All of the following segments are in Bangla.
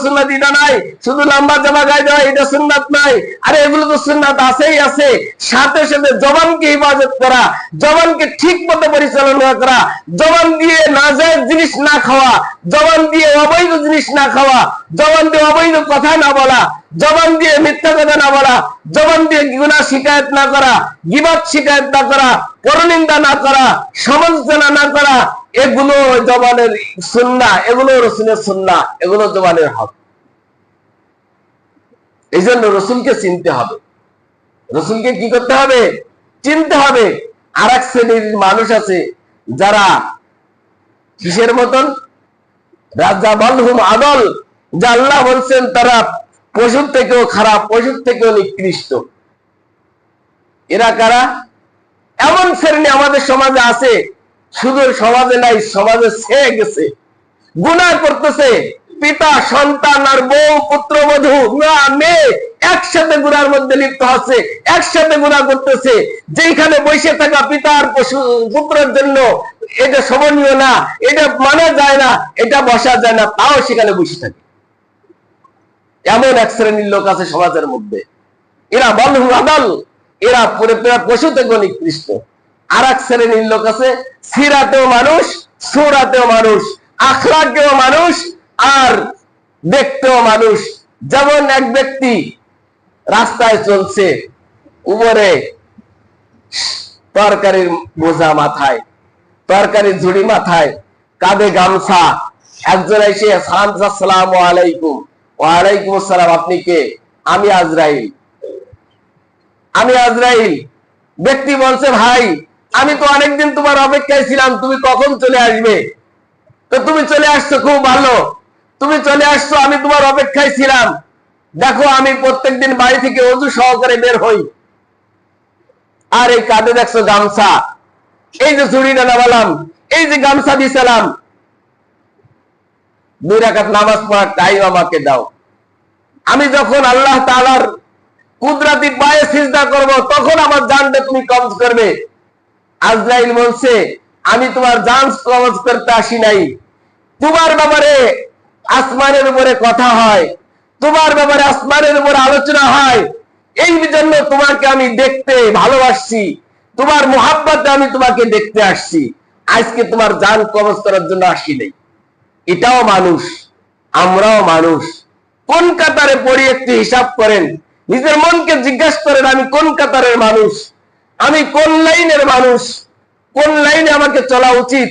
সুন্নাত এটা নাই, শুধু লম্বা জামা গায়ে দেওয়া এটা সুন্নাত নাই। আরে এগুলো তো সুন্নাত আছেই আছে, সাথে সাথে জবানকে হিফাজত করা, জবানকে ঠিক মতো পরিচালনা করা, জবান দিয়ে নাজায়েজ জিনিস না খাওয়া, জবান দিয়ে অবৈধ জিনিস না খাওয়া, জবান দিয়ে অবৈধ কথা না বলা, জবান দিয়ে মিথ্যা কথা না বলা, জবান দিয়ে গুনাহ শিকায়ত না করা, গীবত শিকায়ত না করা, পরনিন্দা না করা, সমালোচনা না করা, এগুলো জবানের সুন্নাহ, এগুলো রাসূলের সুন্নাহ, এগুলো জবানের হক। এই জন্য রাসূলকে চিনতে হবে, রাসূলকে কি করতে হবে? চিনতে হবে। আর এক শ্রেণীর মানুষ আছে যারা কিসের মতন? রাজা বলহুম আদল, যা আল্লাহ বলছেন তারা পশুর থেকেও খারাপ, পশুর থেকেও নিকৃষ্ট। এরা কারা? এমন শ্রেণী আমাদের সমাজে আছে, শুধু সমাজে নাই, সমাজে ছেয়ে গেছে। গুনাহ করতেছে, পিতা সন্তান আর বউ পুত্রবধূ মেয়ে একসাথে গুনার মধ্যে লিপ্ত হচ্ছে, একসাথে গুনাহ করতেছে। যেখানে বসে থাকা পিতা আর পুত্রের জন্য এটা শোভনীয় না, এটা মানা যায় না, এটা বসা যায় না, তাও সেখানে বসে থাকে। এমন এক শ্রেণীর লোক আছে সমাজের মধ্যে, এরা বলহু আদল, এরা পশু থেকে নিকৃষ্ট। আর এক শ্রেণীর লোক আছে, সিরাতেও মানুষ, সুরাতেও মানুষ, আখলাকেও মানুষ, আর দেখতেও মানুষ। যেমন এক ব্যক্তি রাস্তায় চলছে, উপরে তরকারির বোঝা মাথায়, তরকারির ঝুড়ি মাথায়, কাঁধে গামছা। একজন এসে আসসালামু আলাইকুম। ওয়ালাইকুম আসসালাম। আপনি কে? আমি আজরাইল। আমি আজরাইল। ব্যক্তি বলছে, ভাই আমি তো অনেকদিন তোমার অপেক্ষায় ছিলাম, তুমি কখন চলে আসবে? তো তুমি চলে আসছো, খুব ভালো, তুমি চলে আসছো, আমি তোমার অপেক্ষায় ছিলাম। দেখো আমি প্রত্যেকদিন বাড়ি থেকে ওযু সহকারে বের হই, আর এই কাঁধে দেখছো গামছা, এই যে চুড়িটা নামালাম, এই যে গামছা দিছিলাম, 2 রাকাত নামাজ পড়ার টাইম আমাকে দাও। আমি যখন আল্লাহ তাআলার কুদরতি পায়ে সিজদা করব, তখন আমার জানটা তুমি কবজ করবে। আজরাইল বলছে, আমি তোমার জান কবজ করতে আসি নাই, তোমার ব্যাপারে আসমানের উপরে কথা হয়, তোমার ব্যাপারে আসমানের উপরে আলোচনা হয়, এই জন্য তোমাকে আমি দেখতে ভালোবাসছি, তোমার মুহাব্বতে আমি তোমাকে দেখতে আসছি, আজকে তোমার জান কবজ করার জন্য আসি নাই। এটাও মানুষ, আমরাও মানুষ। কোন কাতারে পড়ি একটু হিসাব করেন, নিজের মনকে জিজ্ঞাসা করেন, আমি কোন কাতারের মানুষ, আমি কোন লাইনের মানুষ, কোন লাইনে আমাকে চলা উচিত,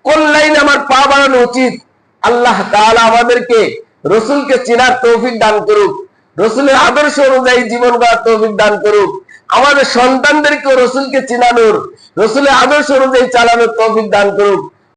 কোন লাইনে আমার পা বাড়ানো উচিত। আল্লাহ তাআলা আমাদেরকে রাসূলকে চেনার তৌফিক দান করুক, রাসূলের আদর্শ অনুযায়ী জীবন গড়ার তৌফিক দান করুক, আমাদের সন্তানদেরকে রাসূলকে চেনানোর, রাসূলের আদর্শ অনুযায়ী চালানোর তৌফিক দান করুক।